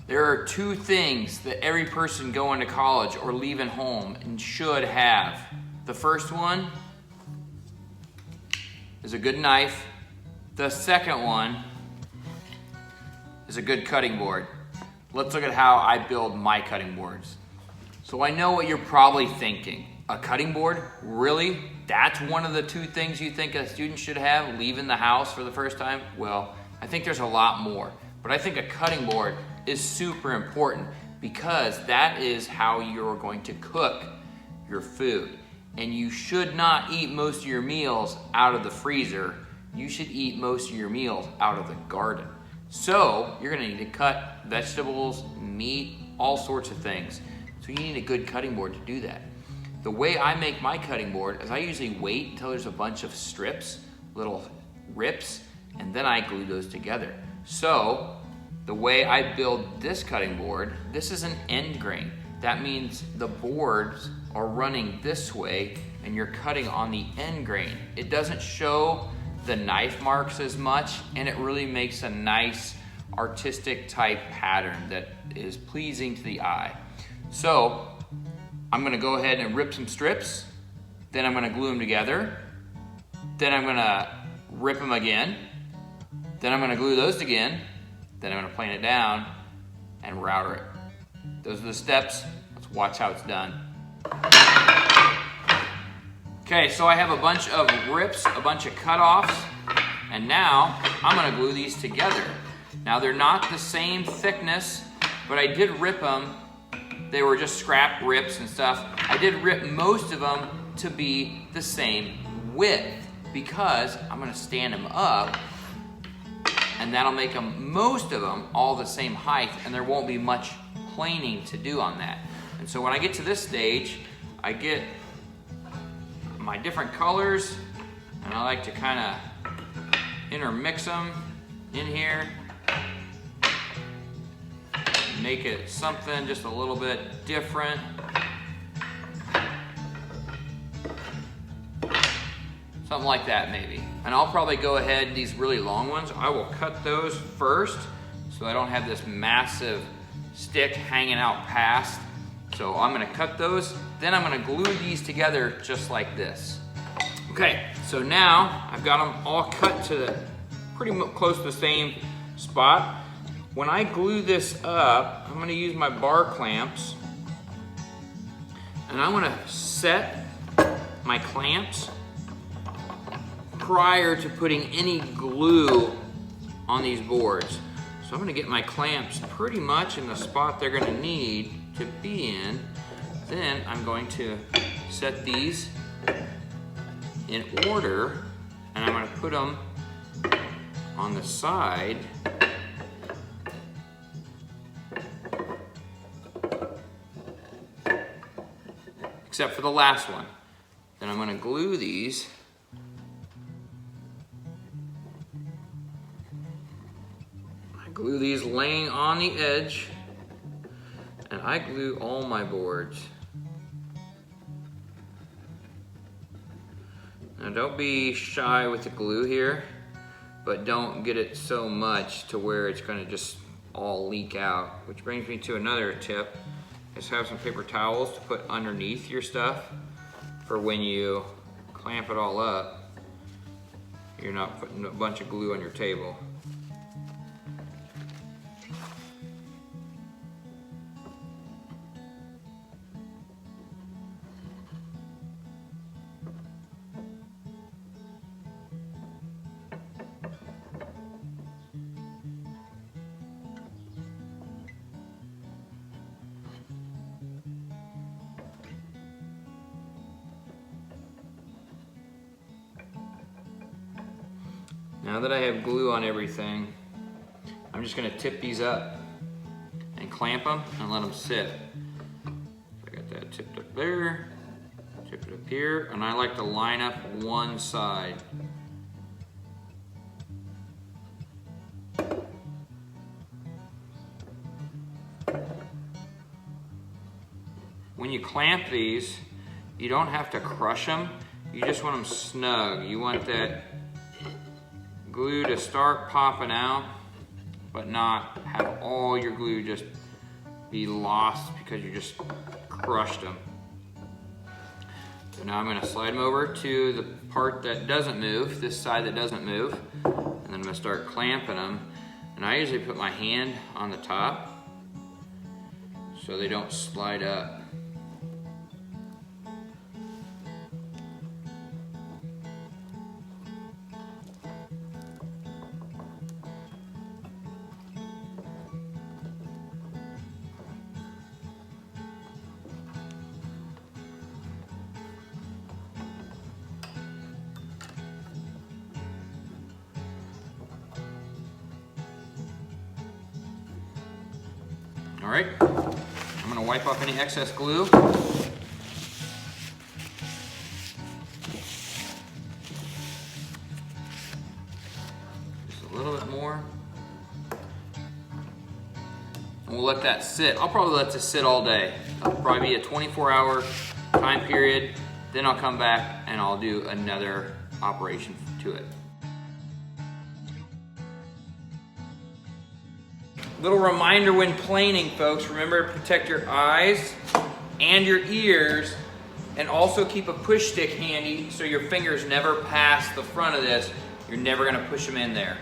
There are two things that every person going to college or leaving home and should have. The first one is a good knife. The second one is a good cutting board. Let's look at how I build my cutting boards. So I know what you're probably thinking. A cutting board? Really? That's one of the two things you think a student should have leaving the house for the first time? Well, I think there's a lot more. But I think a cutting board is super important because that is how you're going to cook your food. And you should not eat most of your meals out of the freezer. You should eat most of your meals out of the garden. So you're gonna need to cut vegetables, meat, all sorts of things. So you need a good cutting board to do that. The way I make my cutting board is I usually wait until there's a bunch of strips, little rips, and then I glue those together. So the way I build this cutting board, this is an end grain. That means the boards are running this way and you're cutting on the end grain. It doesn't show the knife marks as much, and it really makes a nice artistic type pattern that is pleasing to the eye. So I'm gonna go ahead and rip some strips, then I'm gonna glue them together, then I'm gonna rip them again, then I'm gonna glue those again, then I'm gonna plane it down and router it. Those are the steps. Let's watch how it's done. Okay, so I have a bunch of rips, a bunch of cutoffs, and now I'm gonna glue these together. Now they're not the same thickness, but I did rip them. They were just scrap rips and stuff. I did rip most of them to be the same width because I'm gonna stand them up and that'll make them, most of them, all the same height, and there won't be much planing to do on that. And so when I get to this stage, I get my different colors, and I like to kind of intermix them in here, make it something just a little bit different. Something like that maybe. And I'll probably go ahead, these really long ones, I will cut those first so I don't have this massive stick hanging out past. So I'm gonna cut those, then I'm gonna glue these together just like this. Okay, so now I've got them all cut to pretty close to the same spot. When I glue this up, I'm gonna use my bar clamps, and I wanna set my clamps prior to putting any glue on these boards. So I'm gonna get my clamps pretty much in the spot they're gonna need to be in. Then I'm going to set these in order, and I'm gonna put them on the side except for the last one. Then I'm gonna glue these glue these laying on the edge, and I glue all my boards. Now don't be shy with the glue here, but don't get it so much to where it's gonna just all leak out. Which brings me to another tip, is have some paper towels to put underneath your stuff for when you clamp it all up, you're not putting a bunch of glue on your table. Now that I have glue on everything, I'm just gonna tip these up and clamp them and let them sit. I got that tipped up there, tip it up here, and I like to line up one side. When you clamp these, you don't have to crush them, you just want them snug. You want that glue to start popping out but not have all your glue just be lost because you just crushed them. So now I'm going to slide them over to the part that doesn't move, this side that doesn't move, and then I'm going to start clamping them. And I usually put my hand on the top so they don't slide up. All right, I'm gonna wipe off any excess glue. Just a little bit more. And we'll let that sit. I'll probably let this sit all day. It'll probably be a 24-hour time period. Then I'll come back and I'll do another operation to it. Little reminder when planing, folks, remember to protect your eyes and your ears, and also keep a push stick handy so your fingers never pass the front of this. You're never gonna push them in there.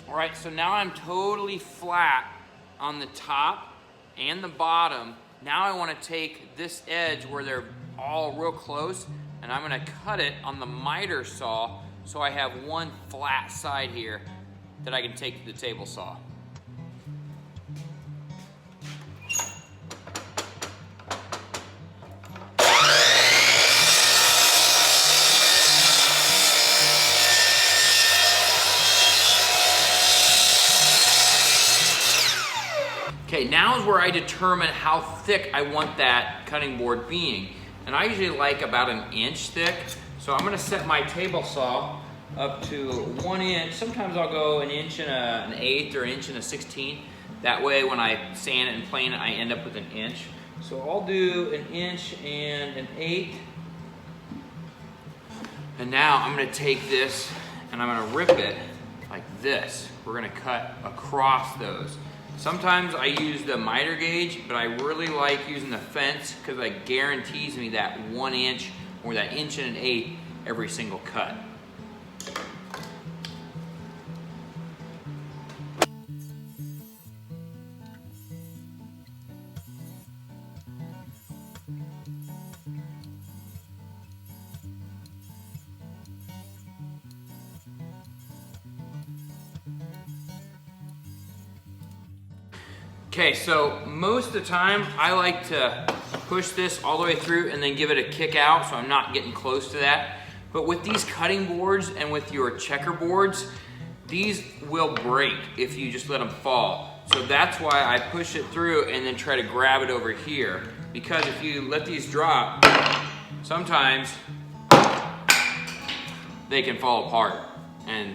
All right, so now I'm totally flat on the top and the bottom. Now I want to take this edge where they're all real close, and I'm going to cut it on the miter saw so I have one flat side here that I can take to the table saw. Okay, now is where I determine how thick I want that cutting board being. And I usually like about 1 inch thick. So I'm gonna set my table saw up to 1 inch. Sometimes I'll go 1 inch and an eighth or 1 inch and a 16th. That way when I sand it and plane it, I end up with 1 inch. So I'll do 1 inch and an eighth. And now I'm gonna take this and I'm gonna rip it like this. We're gonna cut across those. Sometimes I use the miter gauge, but I really like using the fence because it guarantees me that 1 inch or that 1 inch and an eighth every single cut. Okay, so most of the time I like to push this all the way through and then give it a kick out so I'm not getting close to that. But with these cutting boards and with your checker boards, these will break if you just let them fall. So that's why I push it through and then try to grab it over here. Because if you let these drop, sometimes they can fall apart. And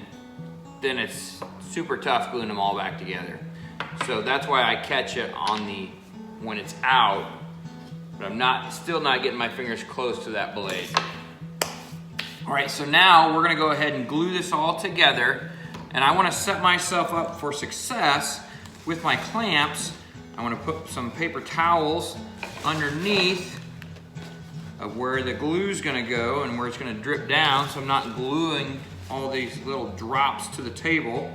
then it's super tough gluing them all back together. So that's why I catch it on when it's out, but I'm still not getting my fingers close to that blade. All right, so now we're gonna go ahead and glue this all together, and I wanna set myself up for success with my clamps. I wanna put some paper towels underneath of where the glue's gonna go and where it's gonna drip down, so I'm not gluing all these little drops to the table.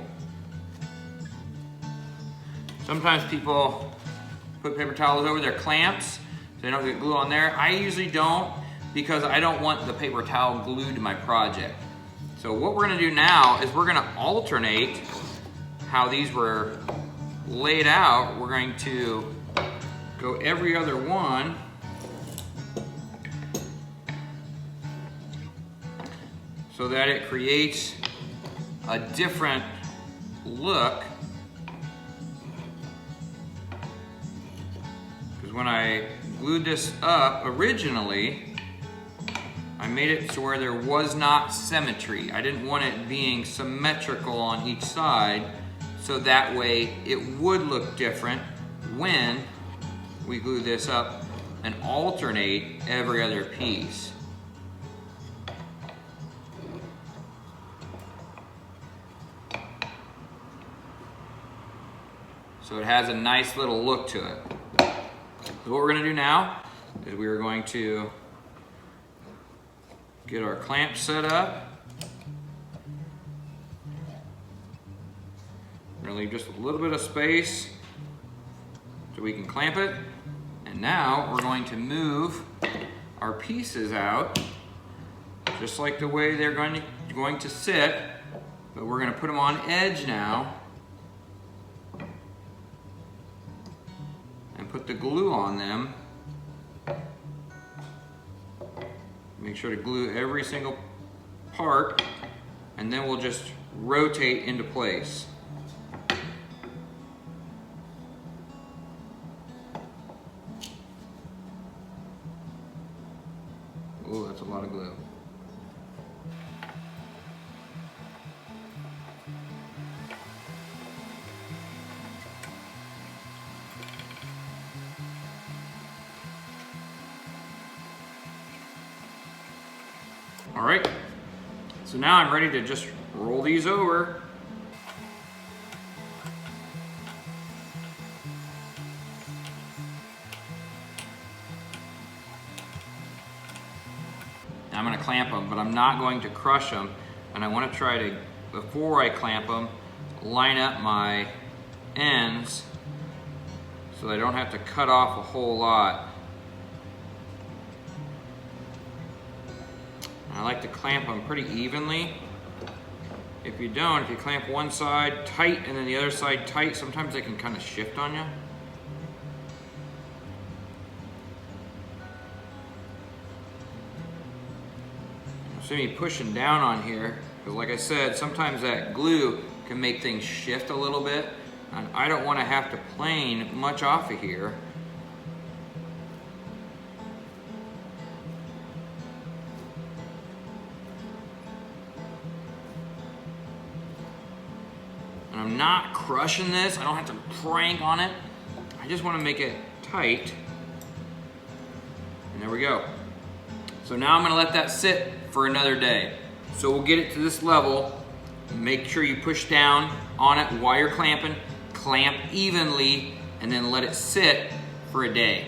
Sometimes people put paper towels over their clamps so they don't get glue on there. I usually don't because I don't want the paper towel glued to my project. So what we're gonna do now is we're gonna alternate how these were laid out. We're going to go every other one. So that it creates a different look. When I glued this up originally, I I made it to where there was not symmetry. I didn't want it being symmetrical on each side, so that way it would look different when we glue this up and alternate every other piece. So it has a nice little look to it. So what we're going to do now is we are going to get our clamp set up. We're going to leave just a little bit of space so we can clamp it. And now we're going to move our pieces out just like the way they're going to sit, but we're going to put them on edge now and put the glue on them. Make sure to glue every single part, and then we'll just rotate into place. Oh, that's a lot of glue. All right, so now I'm ready to just roll these over. I'm going to clamp them, but I'm not going to crush them. And I want to try to, before I clamp them, line up my ends so I don't have to cut off a whole lot. I like to clamp them pretty evenly. If you don't, if you clamp one side tight and then the other side tight, sometimes they can kind of shift on you. See me pushing down on here, because like I said, sometimes that glue can make things shift a little bit, and I don't want to have to plane much off of here. And I'm not crushing this, I don't have to crank on it. I just want to make it tight. And there we go. So now I'm going to let that sit for another day. So we'll get it to this level. Make sure you push down on it while you're clamping. Clamp evenly and then let it sit for a day.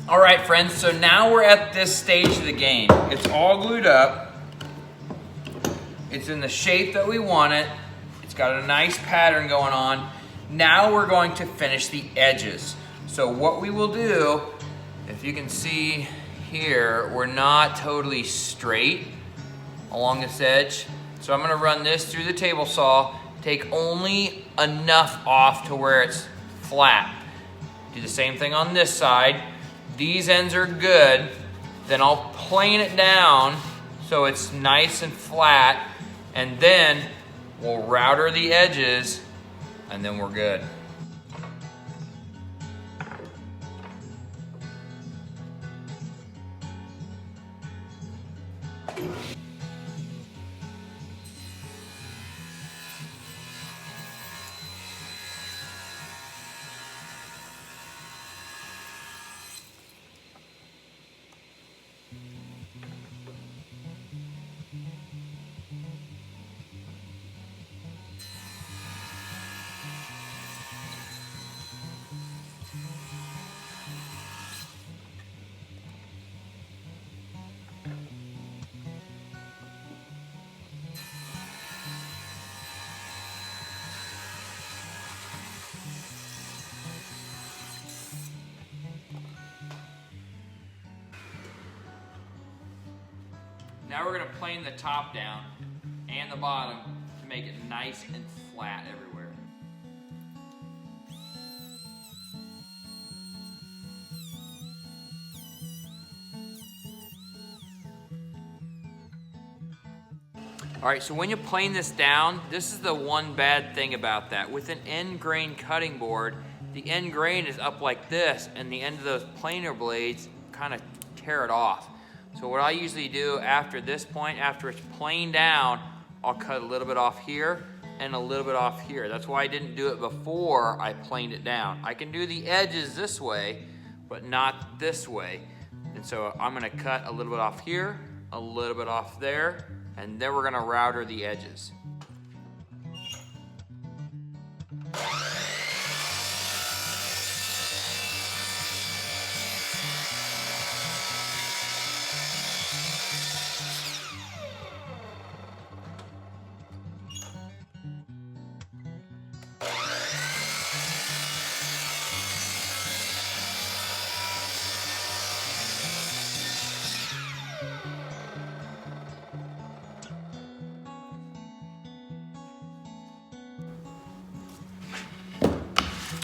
All right, friends, so now we're at this stage of the game. It's all glued up. It's in the shape that we want it. It's got a nice pattern going on. Now we're going to finish the edges. So what we will do, if you can see here, we're not totally straight along this edge. So I'm gonna run this through the table saw, take only enough off to where it's flat. Do the same thing on this side. These ends are good. Then I'll plane it down so it's nice and flat, and then we'll router the edges, and then we're good. Now we're going to plane the top down and the bottom to make it nice and flat everywhere. All right, so when you plane this down, this is the one bad thing about that. With an end grain cutting board, the end grain is up like this, and the end of those planer blades kind of tear it off. So what I usually do after this point, after it's planed down, I'll cut a little bit off here and a little bit off here. That's why I didn't do it before I planed it down. I can do the edges this way, but not this way. And so I'm gonna cut a little bit off here, a little bit off there, and then we're gonna router the edges.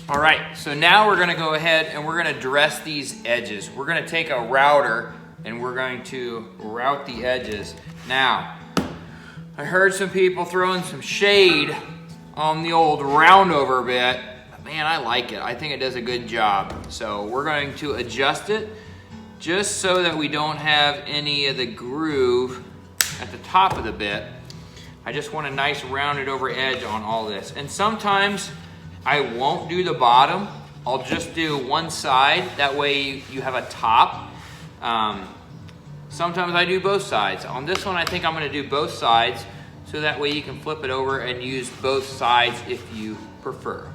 All right, so now we're gonna go ahead and we're gonna dress these edges. We're gonna take a router and we're going to route the edges. Now, I heard some people throwing some shade on the old roundover bit. Man, I like it. I think it does a good job. So we're going to adjust it just so that we don't have any of the groove at the top of the bit. I just want a nice rounded over edge on all this. And sometimes I won't do the bottom. I'll just do one side. That way you have a top. Sometimes I do both sides. On this one, I think I'm gonna do both sides so that way you can flip it over and use both sides if you prefer.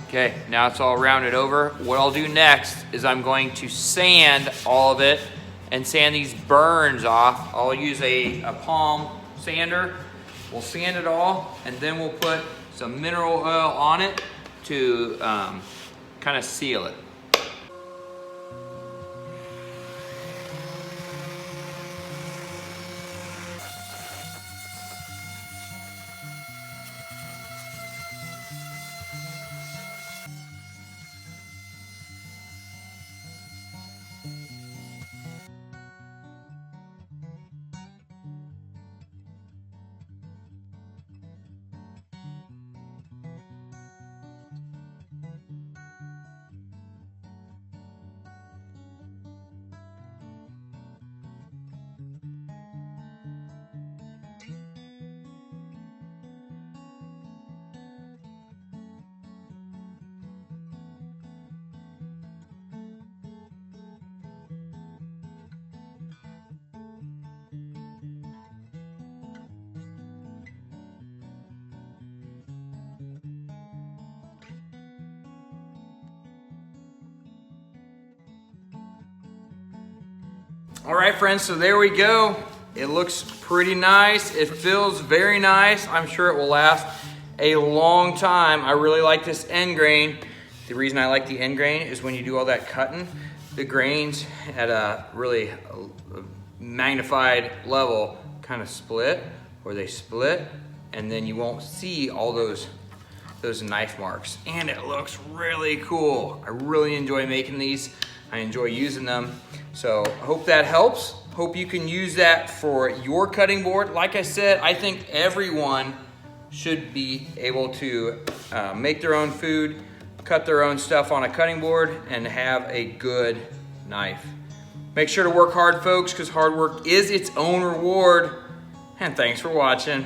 Okay, now it's all rounded over. What I'll do next is I'm going to sand all of it and sand these burns off. I'll use a palm sander. We'll sand it all and then we'll put some mineral oil on it to kind of seal it. All right, friends, so there we go. It looks pretty nice. It feels very nice. I'm sure it will last a long time. I really like this end grain. The reason I like the end grain is when you do all that cutting, the grains at a really magnified level kind of split, or they split, and then you won't see all those knife marks. And it looks really cool. I really enjoy making these. I enjoy using them. So I hope that helps. Hope you can use that for your cutting board. Like I said, I think everyone should be able to make their own food, cut their own stuff on a cutting board, and have a good knife. Make sure to work hard, folks, because hard work is its own reward. And thanks for watching.